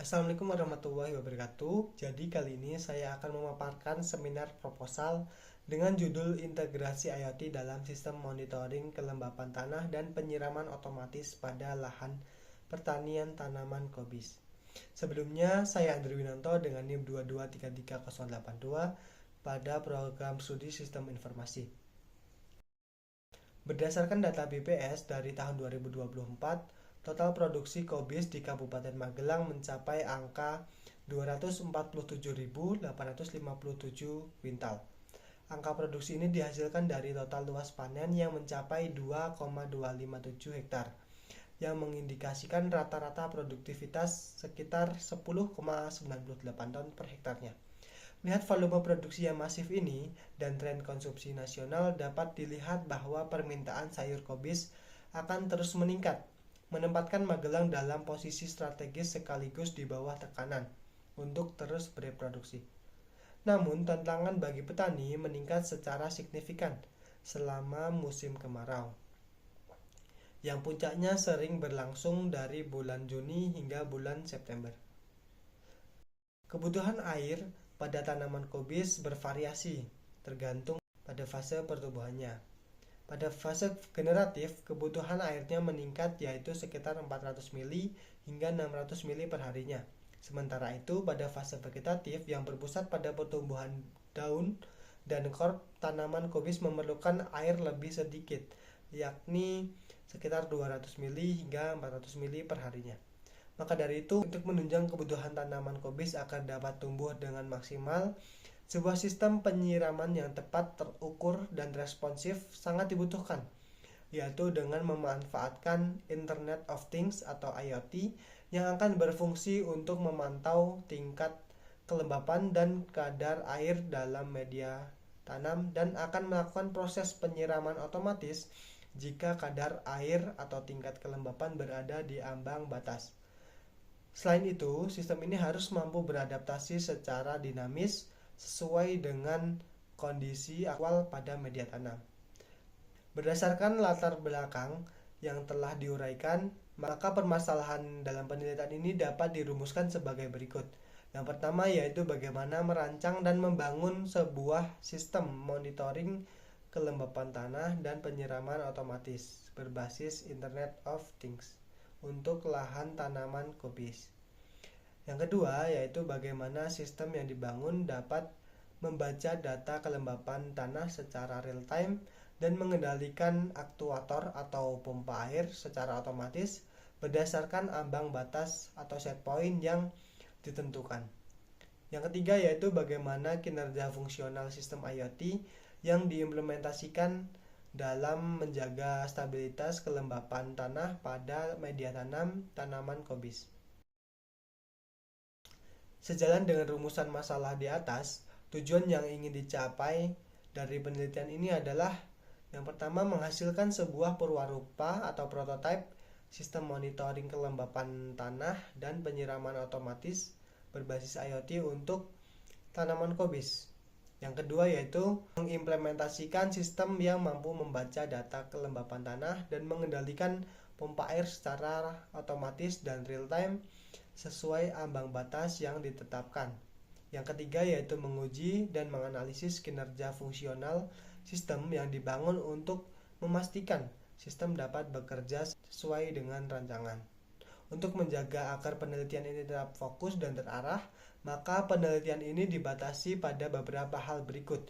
Assalamualaikum warahmatullahi wabarakatuh. Jadi kali ini saya akan memaparkan seminar proposal dengan judul Integrasi IoT dalam Sistem Monitoring Kelembapan Tanah dan Penyiraman Otomatis pada Lahan Pertanian Tanaman Kobis. Sebelumnya, saya Andri Winanto dengan NIM 2233082 pada program studi Sistem Informasi. Berdasarkan data BPS dari tahun 2024, total produksi kobis di Kabupaten Magelang mencapai angka 247.857 kuintal. Angka produksi ini dihasilkan dari total luas panen yang mencapai 2,257 hektar, yang mengindikasikan rata-rata produktivitas sekitar 10,98 ton per hektarnya. Melihat volume produksi yang masif ini dan tren konsumsi nasional, dapat dilihat bahwa permintaan sayur kobis akan terus meningkat, menempatkan Magelang dalam posisi strategis sekaligus di bawah tekanan untuk terus bereproduksi. Namun, tantangan bagi petani meningkat secara signifikan selama musim kemarau, yang puncaknya sering berlangsung dari bulan Juni hingga bulan September. Kebutuhan air pada tanaman kobis bervariasi tergantung pada fase pertumbuhannya. Pada fase generatif, kebutuhan airnya meningkat yaitu sekitar 400 mili hingga 600 mili per harinya. Sementara itu, pada fase vegetatif yang berpusat pada pertumbuhan daun dan korp, tanaman kobis memerlukan air lebih sedikit, yakni sekitar 200 mili hingga 400 mili per harinya. Maka dari itu, untuk menunjang kebutuhan tanaman kobis agar dapat tumbuh dengan maksimal, sebuah sistem penyiraman yang tepat, terukur, dan responsif sangat dibutuhkan, yaitu dengan memanfaatkan Internet of Things atau IoT yang akan berfungsi untuk memantau tingkat kelembapan dan kadar air dalam media tanam dan akan melakukan proses penyiraman otomatis jika kadar air atau tingkat kelembapan berada di ambang batas. Selain itu, sistem ini harus mampu beradaptasi secara dinamis sesuai dengan kondisi aktual pada media tanam. Berdasarkan latar belakang yang telah diuraikan, maka permasalahan dalam penelitian ini dapat dirumuskan sebagai berikut. Yang pertama yaitu bagaimana merancang dan membangun sebuah sistem monitoring kelembapan tanah dan penyiraman otomatis berbasis Internet of Things untuk lahan tanaman kobis. Yang kedua yaitu bagaimana sistem yang dibangun dapat membaca data kelembapan tanah secara real time dan mengendalikan aktuator atau pompa air secara otomatis berdasarkan ambang batas atau set point yang ditentukan. Yang ketiga yaitu bagaimana kinerja fungsional sistem IoT yang diimplementasikan dalam menjaga stabilitas kelembapan tanah pada media tanam tanaman kobis. Sejalan dengan rumusan masalah di atas, tujuan yang ingin dicapai dari penelitian ini adalah yang pertama menghasilkan sebuah perwarupa atau prototipe sistem monitoring kelembapan tanah dan penyiraman otomatis berbasis IoT untuk tanaman kobis. Yang kedua yaitu mengimplementasikan sistem yang mampu membaca data kelembapan tanah dan mengendalikan pompa air secara otomatis dan real time sesuai ambang batas yang ditetapkan. Yang ketiga yaitu menguji dan menganalisis kinerja fungsional sistem yang dibangun untuk memastikan sistem dapat bekerja sesuai dengan rancangan. Untuk menjaga agar penelitian ini tetap fokus dan terarah, maka penelitian ini dibatasi pada beberapa hal berikut.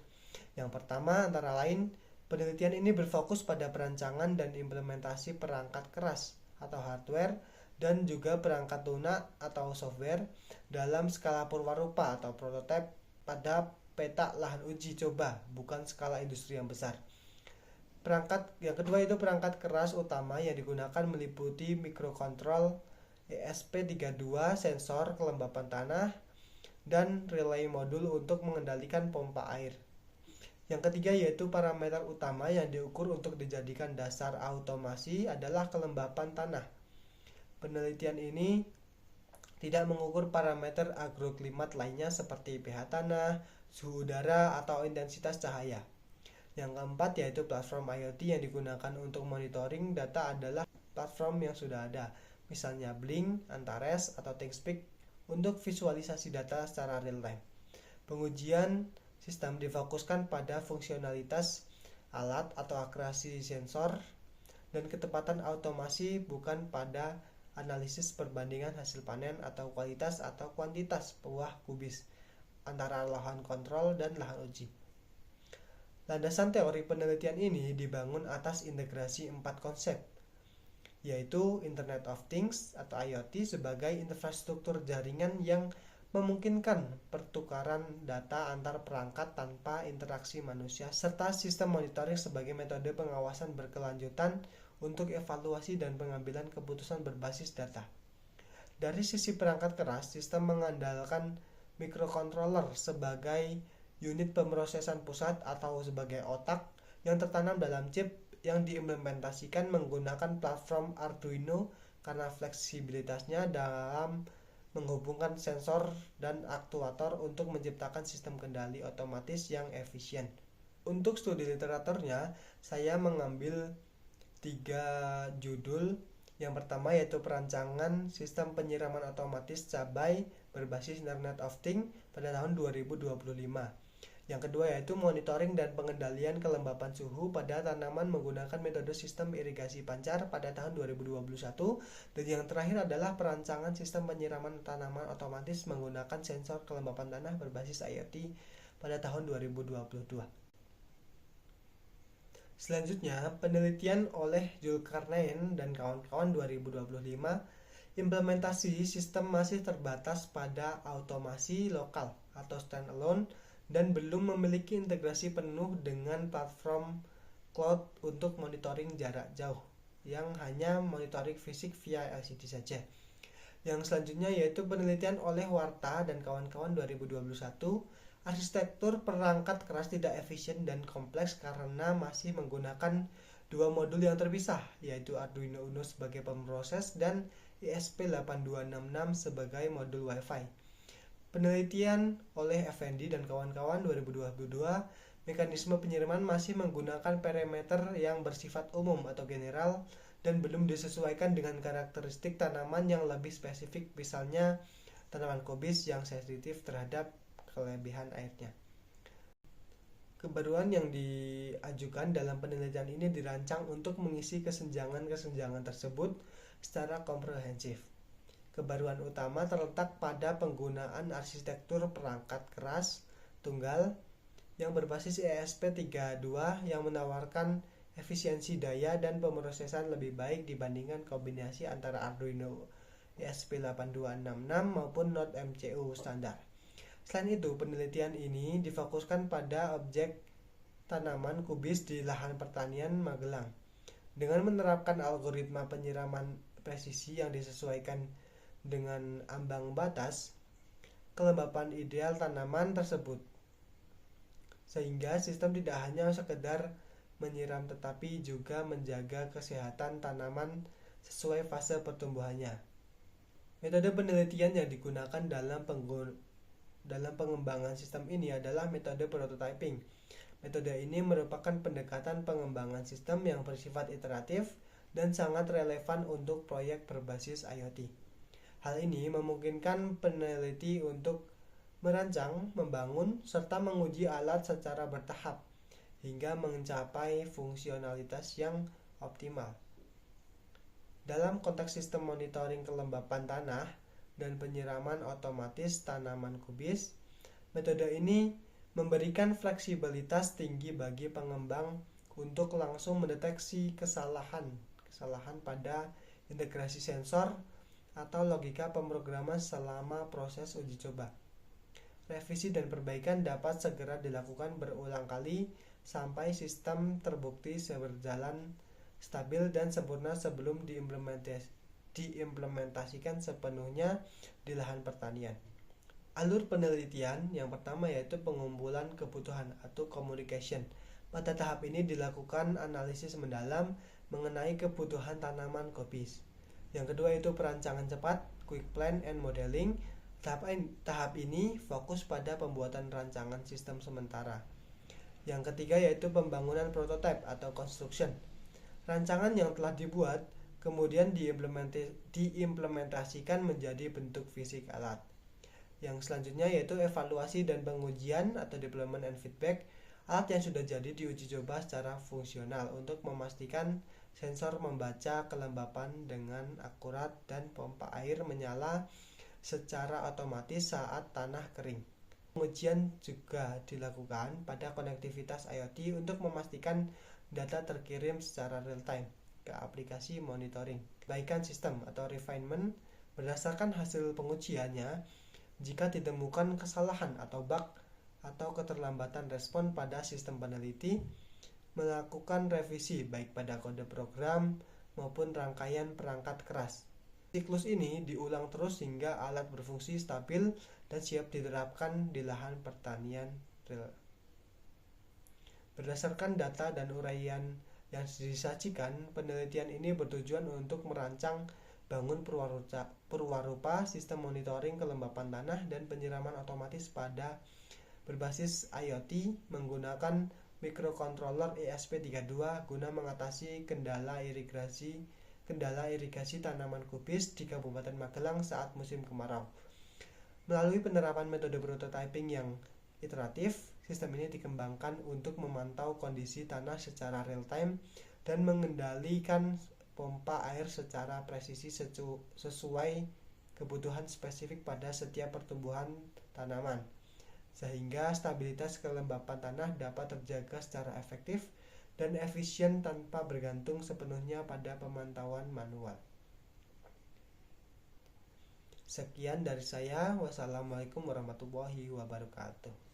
Yang pertama antara lain, penelitian ini berfokus pada perancangan dan implementasi perangkat keras atau hardware dan juga perangkat lunak atau software dalam skala purwarupa atau prototipe pada peta lahan uji coba, bukan skala industri yang besar. Perangkat yang kedua itu perangkat keras utama yang digunakan meliputi mikrokontrol ESP32, sensor kelembapan tanah, dan relay modul untuk mengendalikan pompa air. Yang ketiga yaitu parameter utama yang diukur untuk dijadikan dasar automasi adalah kelembapan tanah. Penelitian ini tidak mengukur parameter agroklimat lainnya seperti pH tanah, suhu udara, atau intensitas cahaya. Yang keempat yaitu platform IoT yang digunakan untuk monitoring data adalah platform yang sudah ada, misalnya Blink, Antares, atau ThinkSpeak untuk visualisasi data secara real time. Pengujian sistem difokuskan pada fungsionalitas alat atau akurasi sensor dan ketepatan automasi, bukan pada analisis perbandingan hasil panen atau kualitas atau kuantitas buah kubis antara lahan kontrol dan lahan uji. Landasan teori penelitian ini dibangun atas integrasi 4 konsep, yaitu Internet of Things atau IoT sebagai infrastruktur jaringan yang memungkinkan pertukaran data antar perangkat tanpa interaksi manusia, serta sistem monitoring sebagai metode pengawasan berkelanjutan untuk evaluasi dan pengambilan keputusan berbasis data. Dari sisi perangkat keras, sistem mengandalkan microcontroller sebagai unit pemrosesan pusat atau sebagai otak yang tertanam dalam chip yang diimplementasikan menggunakan platform Arduino karena fleksibilitasnya dalam menghubungkan sensor dan aktuator untuk menciptakan sistem kendali otomatis yang efisien. Untuk studi literaturnya, saya mengambil 3 judul. Yang pertama yaitu perancangan sistem penyiraman otomatis cabai berbasis Internet of Things pada tahun 2025. Yang kedua yaitu monitoring dan pengendalian kelembapan suhu pada tanaman menggunakan metode sistem irigasi pancar pada tahun 2021. Dan yang terakhir adalah perancangan sistem penyiraman tanaman otomatis menggunakan sensor kelembapan tanah berbasis IoT pada tahun 2022. Selanjutnya, penelitian oleh Zulkarnain dan kawan-kawan 2025, implementasi sistem masih terbatas pada automasi lokal atau standalone dan belum memiliki integrasi penuh dengan platform cloud untuk monitoring jarak jauh yang hanya monitoring fisik via LCD saja. Yang selanjutnya yaitu penelitian oleh Warta dan kawan-kawan 2021, arsitektur perangkat keras tidak efisien dan kompleks karena masih menggunakan 2 modul yang terpisah, yaitu Arduino Uno sebagai pemroses dan ESP8266 sebagai modul Wi-Fi. Penelitian oleh Effendi dan kawan-kawan 2022, mekanisme penyiraman masih menggunakan parameter yang bersifat umum atau general dan belum disesuaikan dengan karakteristik tanaman yang lebih spesifik, misalnya tanaman kubis yang sensitif terhadap kelebihan airnya. Kebaruan yang diajukan dalam penelitian ini dirancang untuk mengisi kesenjangan-kesenjangan tersebut secara komprehensif. Kebaruan utama terletak pada penggunaan arsitektur perangkat keras tunggal yang berbasis ESP32 yang menawarkan efisiensi daya dan pemrosesan lebih baik dibandingkan kombinasi antara Arduino ESP8266 maupun Node MCU standar. Selain itu, penelitian ini difokuskan pada objek tanaman kubis di lahan pertanian Magelang. Dengan menerapkan algoritma penyiraman presisi yang disesuaikan dengan ambang batas kelembapan ideal tanaman tersebut, sehingga sistem tidak hanya sekedar menyiram tetapi juga menjaga kesehatan tanaman sesuai fase pertumbuhannya. Metode penelitian yang digunakan dalam pengembangan sistem ini adalah metode prototyping. Metode ini merupakan pendekatan pengembangan sistem yang bersifat iteratif dan sangat relevan untuk proyek berbasis IoT. Hal ini memungkinkan peneliti untuk merancang, membangun, serta menguji alat secara bertahap hingga mencapai fungsionalitas yang optimal. Dalam konteks sistem monitoring kelembapan tanah dan penyiraman otomatis tanaman kubis, metode ini memberikan fleksibilitas tinggi bagi pengembang untuk langsung mendeteksi kesalahan pada integrasi sensor atau logika pemrograman selama proses uji coba. Revisi dan perbaikan dapat segera dilakukan berulang kali sampai sistem terbukti berjalan stabil dan sempurna sebelum diimplementasikan sepenuhnya di lahan pertanian. Alur penelitian yang pertama yaitu pengumpulan kebutuhan atau communication. Pada tahap ini dilakukan analisis mendalam mengenai kebutuhan tanaman kubis. Yang kedua itu perancangan cepat, quick plan and modeling. Tahap ini fokus pada pembuatan rancangan sistem sementara. Yang ketiga yaitu pembangunan prototipe atau construction. Rancangan yang telah dibuat kemudian diimplementasikan menjadi bentuk fisik alat. Yang selanjutnya yaitu evaluasi dan pengujian atau development and feedback. Alat yang sudah jadi diuji coba secara fungsional untuk memastikan sensor membaca kelembapan dengan akurat dan pompa air menyala secara otomatis saat tanah kering. Pengujian juga dilakukan pada konektivitas IoT untuk memastikan data terkirim secara real-time ke aplikasi monitoring. Perbaikan sistem atau refinement berdasarkan hasil pengujiannya, jika ditemukan kesalahan atau bug atau keterlambatan respon pada sistem peneliti, melakukan revisi baik pada kode program maupun rangkaian perangkat keras. Siklus ini diulang terus hingga alat berfungsi stabil dan siap diterapkan di lahan pertanian real. Berdasarkan data dan uraian yang disajikan, penelitian ini bertujuan untuk merancang bangun perwarupa sistem monitoring kelembapan tanah dan penyiraman otomatis pada berbasis IoT menggunakan microcontroller ESP32 guna mengatasi kendala irigasi tanaman kubis di Kabupaten Magelang saat musim kemarau. Melalui penerapan metode prototyping yang iteratif, sistem ini dikembangkan untuk memantau kondisi tanah secara real-time dan mengendalikan pompa air secara presisi sesuai kebutuhan spesifik pada setiap pertumbuhan tanaman, sehingga stabilitas kelembapan tanah dapat terjaga secara efektif dan efisien tanpa bergantung sepenuhnya pada pemantauan manual. Sekian dari saya. Wassalamualaikum warahmatullahi wabarakatuh.